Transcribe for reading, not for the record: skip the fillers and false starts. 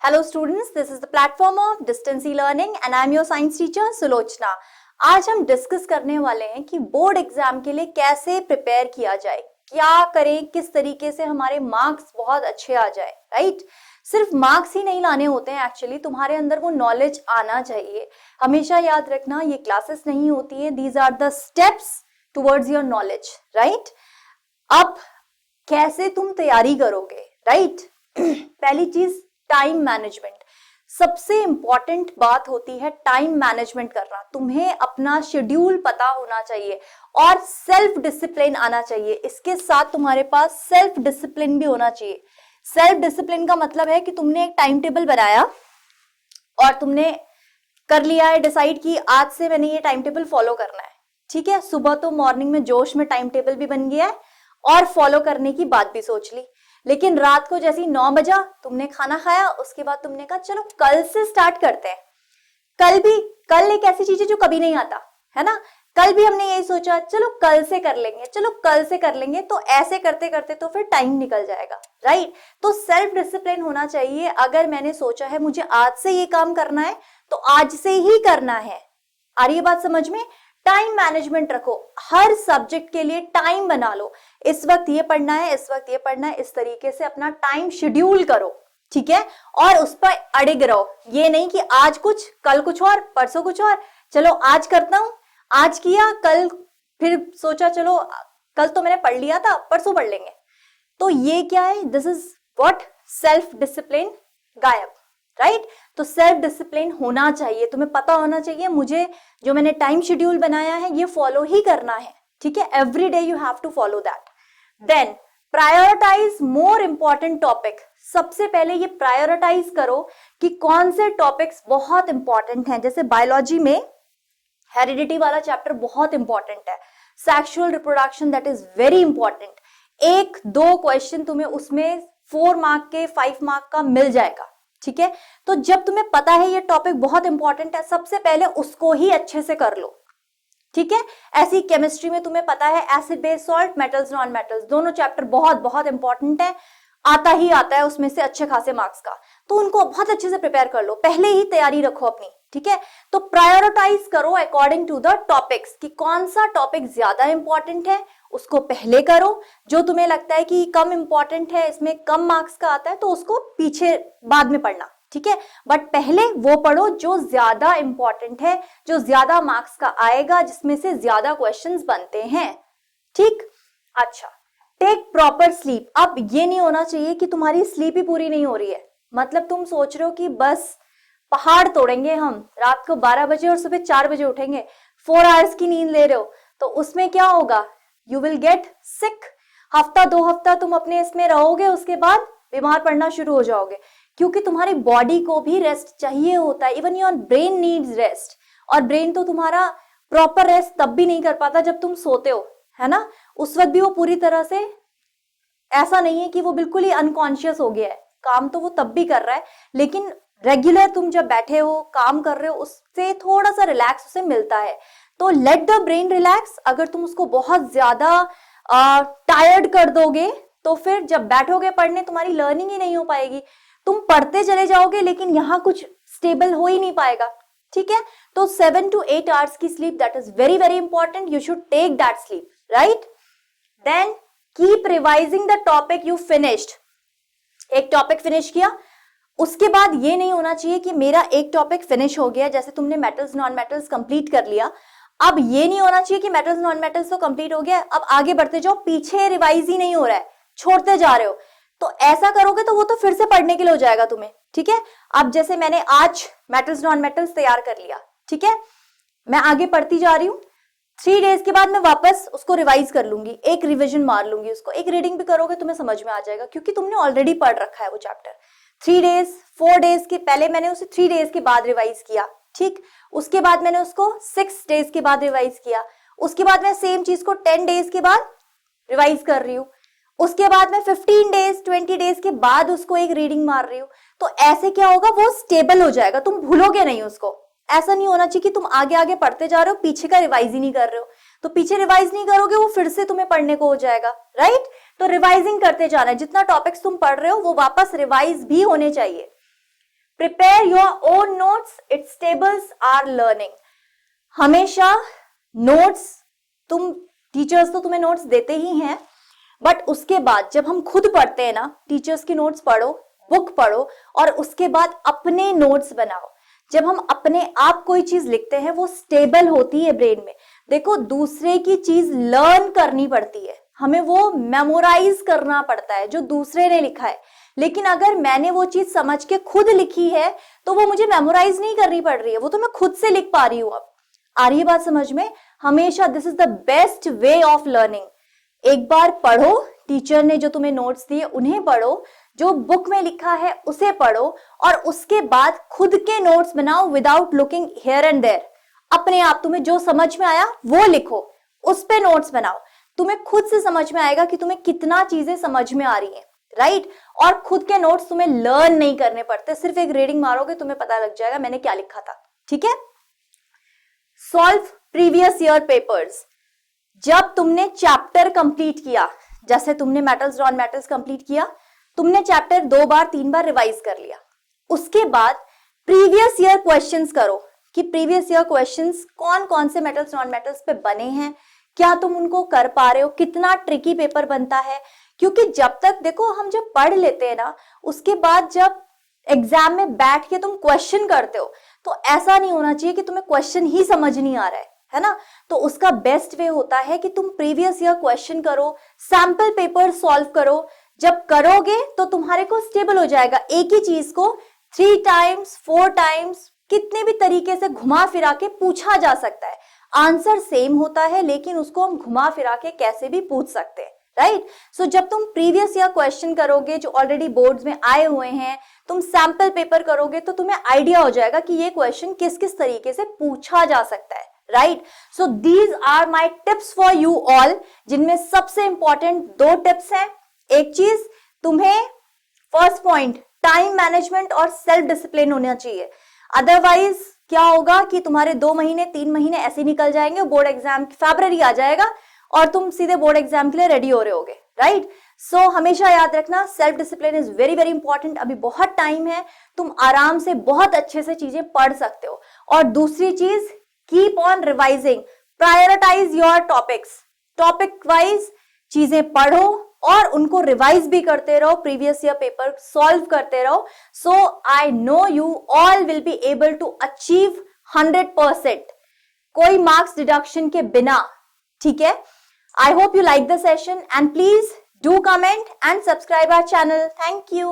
Hello students, this is the platform of distance e-learning and I am your science teacher Sulochana. आज हम discuss करने वाले हैं कि बोर्ड एग्जाम के लिए कैसे प्रिपेयर किया जाए, क्या करें, किस तरीके से हमारे मार्क्स बहुत अच्छे आ जाए। राइट, सिर्फ मार्क्स ही नहीं लाने होते हैं, एक्चुअली तुम्हारे अंदर वो नॉलेज आना चाहिए। हमेशा याद रखना, ये क्लासेस नहीं होती है, these are the steps towards your knowledge. Right, अब कैसे तुम तैयारी करोगे। राइट पहली चीज टाइम मैनेजमेंट, सबसे इंपॉर्टेंट बात होती है टाइम मैनेजमेंट करना। तुम्हें अपना शेड्यूल पता होना चाहिए और सेल्फ डिसिप्लिन आना चाहिए। इसके साथ तुम्हारे पास सेल्फ डिसिप्लिन भी होना चाहिए। सेल्फ डिसिप्लिन का मतलब है कि तुमने एक टाइम टेबल बनाया और तुमने कर लिया है डिसाइड कि आज से मैंने ये टाइम टेबल फॉलो करना है। ठीक है, सुबह तो मॉर्निंग में जोश में टाइम टेबल भी बन गया है और फॉलो करने की बात भी सोच ली, लेकिन रात को जैसे ही 9 बजा तुमने खाना खाया, उसके बाद तुमने कहा चलो कल से स्टार्ट करते हैं। कल एक ऐसी चीज है जो कभी नहीं आता है ना। कल भी हमने यही सोचा चलो कल से कर लेंगे, चलो कल से कर लेंगे, तो ऐसे करते करते तो फिर टाइम निकल जाएगा। राइट, तो सेल्फ डिसिप्लिन होना चाहिए। अगर मैंने सोचा है मुझे आज से ये काम करना है तो आज से ही करना है। आ रही है बात समझ में। टाइम मैनेजमेंट रखो, हर सब्जेक्ट के लिए टाइम बना लो। इस वक्त ये पढ़ना है, इस वक्त ये पढ़ना है, इस तरीके से अपना टाइम शेड्यूल करो। ठीक है, और उस पर अड़िग रहो। ये नहीं कि आज कुछ कल कुछ और परसों कुछ और, चलो आज करता हूं, आज किया, कल फिर सोचा चलो कल तो मैंने पढ़ लिया था, परसों पढ़ लेंगे। तो ये क्या है, this is what self discipline गायब। राइट, तो सेल्फ डिसिप्लिन होना चाहिए, तुम्हें पता होना चाहिए मुझे जो मैंने टाइम शेड्यूल बनाया है ये फॉलो ही करना है। ठीक है, every day you have to follow that. Then prioritize more important topic. सबसे पहले ये प्रायोरिटाइज करो कि कौन से टॉपिक्स बहुत इंपॉर्टेंट हैं। जैसे बायोलॉजी में हेरिडिटी वाला चैप्टर बहुत इंपॉर्टेंट है, sexual reproduction that is very important. 1-2 question तुम्हें उसमें 4 मार्क के 5 मार्क का मिल जाएगा। ठीक है, तो जब तुम्हें पता है ये टॉपिक बहुत इंपॉर्टेंट है, सबसे पहले उसको ही अच्छे से कर लो। ठीक है, ऐसी केमिस्ट्री में तुम्हें पता है acid base salt, metals non metals, दोनों चैप्टर बहुत बहुत इंपॉर्टेंट है, आता ही आता है उसमें से अच्छे खासे मार्क्स का, तो उनको बहुत अच्छे से प्रिपेयर कर लो, पहले ही तैयारी रखो अपनी। ठीक है, तो प्रायोरिटाइज करो अकॉर्डिंग टू द टॉपिक्स कि कौन सा टॉपिक ज्यादा इंपॉर्टेंट है, उसको पहले करो। जो तुम्हें लगता है कि कम इंपॉर्टेंट है, इसमें कम मार्क्स का आता है, तो उसको पीछे बाद में पढ़ना। ठीक है, बट पहले वो पढ़ो जो ज्यादा इंपॉर्टेंट है, जो ज्यादा मार्क्स का आएगा, जिसमें से ज्यादा क्वेश्चंस बनते हैं। ठीक, अच्छा, टेक प्रॉपर स्लीप। अब ये नहीं होना चाहिए कि तुम्हारी स्लीप ही पूरी नहीं हो रही है, मतलब तुम सोच रहे हो कि बस पहाड़ तोड़ेंगे हम, रात को 12 बजे और सुबह 4 बजे उठेंगे, 4 आवर्स की नींद ले रहे हो, तो उसमें क्या होगा, यू विल गेट सिक। हफ्ता 2 हफ्ता तुम अपने इसमें रहोगे, उसके बाद बीमार पड़ना शुरू हो जाओगे, क्योंकि तुम्हारी बॉडी को भी रेस्ट चाहिए होता है। Even your brain needs rest, और ब्रेन तो तुम्हारा प्रॉपर रेस्ट तब भी नहीं कर पाता जब तुम सोते हो, है ना। उस वक्त भी वो पूरी तरह से ऐसा नहीं है कि वो बिल्कुल ही अनकॉन्शियस हो गया है, काम तो वो तब भी कर रहा है, लेकिन रेगुलर तुम जब बैठे हो काम कर रहे हो उससे थोड़ा सा रिलैक्स उसे मिलता है। तो लेट द ब्रेन रिलैक्स। अगर तुम उसको बहुत ज्यादा टायर्ड कर दोगे तो फिर जब बैठोगे पढ़ने तुम्हारी लर्निंग ही नहीं हो पाएगी, तुम पढ़ते चले जाओगे लेकिन यहाँ कुछ स्टेबल हो ही नहीं पाएगा। ठीक है, तो 7 to 8 आवर्स की sleep that is very very important, you should take that sleep. Right, then keep revising the topic you finished. एक टॉपिक फिनिश किया, उसके बाद ये नहीं होना चाहिए कि मेरा एक टॉपिक फिनिश हो गया, जैसे तुमने मेटल्स नॉन मेटल्स कंप्लीट कर लिया, अब ये नहीं होना चाहिए कि मेटल्स नॉन मेटल्स तो कंप्लीट हो गया, अब आगे बढ़ते जाओ, पीछे रिवाइज ही नहीं हो रहा है, छोड़ते जा रहे हो। तो ऐसा करोगे तो वो तो फिर से पढ़ने के लिए हो जाएगा तुम्हें। ठीक है, अब जैसे मैंने आज मेटल्स नॉन मेटल्स तैयार कर लिया, ठीक है, मैं आगे पढ़ती जा रही हूँ, 3 डेज के बाद मैं वापस उसको रिवाइज कर लूंगी, एक रिविजन मार लूंगी, उसको एक रीडिंग भी करोगे तुम्हें समझ में आ जाएगा, क्योंकि तुमने ऑलरेडी पढ़ रखा है वो चैप्टर। 3 डेज 4 डेज के पहले मैंने उसे 3 डेज के बाद रिवाइज किया। ठीक, उसके बाद मैंने उसको 6 डेज के बाद रिवाइज किया, उसके बाद मैं सेम चीज को 10 डेज के बाद रिवाइज कर रही हूँ, उसके बाद मैं 15 डेज 20 डेज के बाद उसको एक रीडिंग मार रही हूँ। तो ऐसे क्या होगा, वो स्टेबल हो जाएगा, तुम भूलोगे नहीं उसको। ऐसा नहीं होना चाहिए कि तुम आगे आगे पढ़ते जा रहे हो, पीछे का रिवाइज ही नहीं कर रहे हो, तो पीछे रिवाइज नहीं करोगे वो फिर से तुम्हें पढ़ने को हो जाएगा। राइट, तो रिवाइजिंग करते जाना है, जितना टॉपिक्स तुम पढ़ रहे हो वो वापस रिवाइज भी होने चाहिए। Prepare your own notes, it's tables or learning. हमेशा नोट्स, तुम टीचर्स तो तुम्हें नोट्स देते ही हैं, बट उसके बाद जब हम खुद पढ़ते हैं ना, टीचर्स की नोट्स पढ़ो, बुक पढ़ो और उसके बाद अपने नोट्स बनाओ। जब हम अपने आप कोई चीज लिखते हैं वो स्टेबल होती है ब्रेन में। देखो, दूसरे की चीज लर्न करनी पड़ती है, हमें वो मेमोराइज करना पड़ता है जो दूसरे ने लिखा है। लेकिन अगर मैंने वो चीज समझ के खुद लिखी है तो वो मुझे मेमोराइज नहीं करनी पड़ रही है, वो तो मैं खुद से लिख पा रही हूं। अब आ रही है बात समझ में? हमेशा this is the best way of learning. एक बार पढ़ो, टीचर ने जो तुम्हें नोट्स दिए उन्हें पढ़ो, जो बुक में लिखा है उसे पढ़ो और उसके बाद खुद के नोट्स बनाओ without looking here and there. अपने आप तुम्हें जो समझ में आया वो लिखो, उस पे नोट्स बनाओ। तुम्हें खुद से समझ में आएगा कि तुम्हें कितना चीजें समझ में आ रही हैं, राइट? और खुद के नोट्स तुम्हें लर्न नहीं करने पड़ते, सिर्फ एक रीडिंग मारोगे तुम्हें पता लग जाएगा मैंने क्या लिखा था। ठीक है? Solve previous year papers. जब तुमने चैप्टर कंप्लीट किया, जैसे तुमने मेटल्स नॉन मेटल्स कंप्लीट किया, तुमने चैप्टर 2 बार 3 बार रिवाइज कर लिया, उसके बाद प्रीवियस ईयर क्वेश्चंस करो कि प्रीवियस ईयर क्वेश्चंस कौन कौन से मेटल्स नॉन मेटल्स पे बने हैं, क्या तुम उनको कर पा रहे हो, कितना ट्रिकी पेपर बनता है। क्योंकि जब तक, देखो, हम जब पढ़ लेते हैं ना, उसके बाद जब एग्जाम में बैठ के तुम क्वेश्चन करते हो तो ऐसा नहीं होना चाहिए कि तुम्हें क्वेश्चन ही समझ नहीं आ रहा है ना? तो उसका बेस्ट वे होता है कि तुम प्रीवियस ईयर क्वेश्चन करो, सैंपल पेपर सॉल्व करो। जब करोगे तो तुम्हारे को स्टेबल हो जाएगा। एक ही चीज को 3 टाइम्स 4 टाइम्स कितने भी तरीके से घुमा फिरा के पूछा जा सकता है। आंसर सेम होता है लेकिन उसको हम घुमा फिरा के कैसे भी पूछ सकते हैं, राइट? सो जब तुम प्रीवियस ईयर क्वेश्चन करोगे जो ऑलरेडी बोर्ड्स में आए हुए हैं, तुम सैंपल पेपर करोगे तो तुम्हें आइडिया हो जाएगा कि ये क्वेश्चन किस किस तरीके से पूछा जा सकता है, right? So these are my tips for you all, जिनमें सबसे इंपॉर्टेंट 2 टिप्स हैं। एक चीज, तुम्हें फर्स्ट पॉइंट टाइम मैनेजमेंट और सेल्फ डिसिप्लिन होना चाहिए। अदरवाइज क्या होगा कि तुम्हारे 2 महीने 3 महीने ऐसे निकल जाएंगे, बोर्ड एग्जाम फरवरी आ जाएगा और तुम सीधे बोर्ड एग्जाम के लिए रेडी हो रहे होगे, राइट? सो हमेशा याद रखना, self discipline is very very important. अभी बहुत टाइम है, तुम आराम से बहुत अच्छे से चीजें पढ़ सकते हो। और दूसरी चीज, keep on revising, prioritise your topics, topic wise चीजें पढ़ो और उनको रिवाइज भी करते रहो, प्रीवियस ईयर पेपर सॉल्व करते रहो। So I know you all will be able to achieve 100%, कोई मार्क्स डिडक्शन के बिना। ठीक है? I hope you like the session and please do comment and subscribe our channel. Thank you.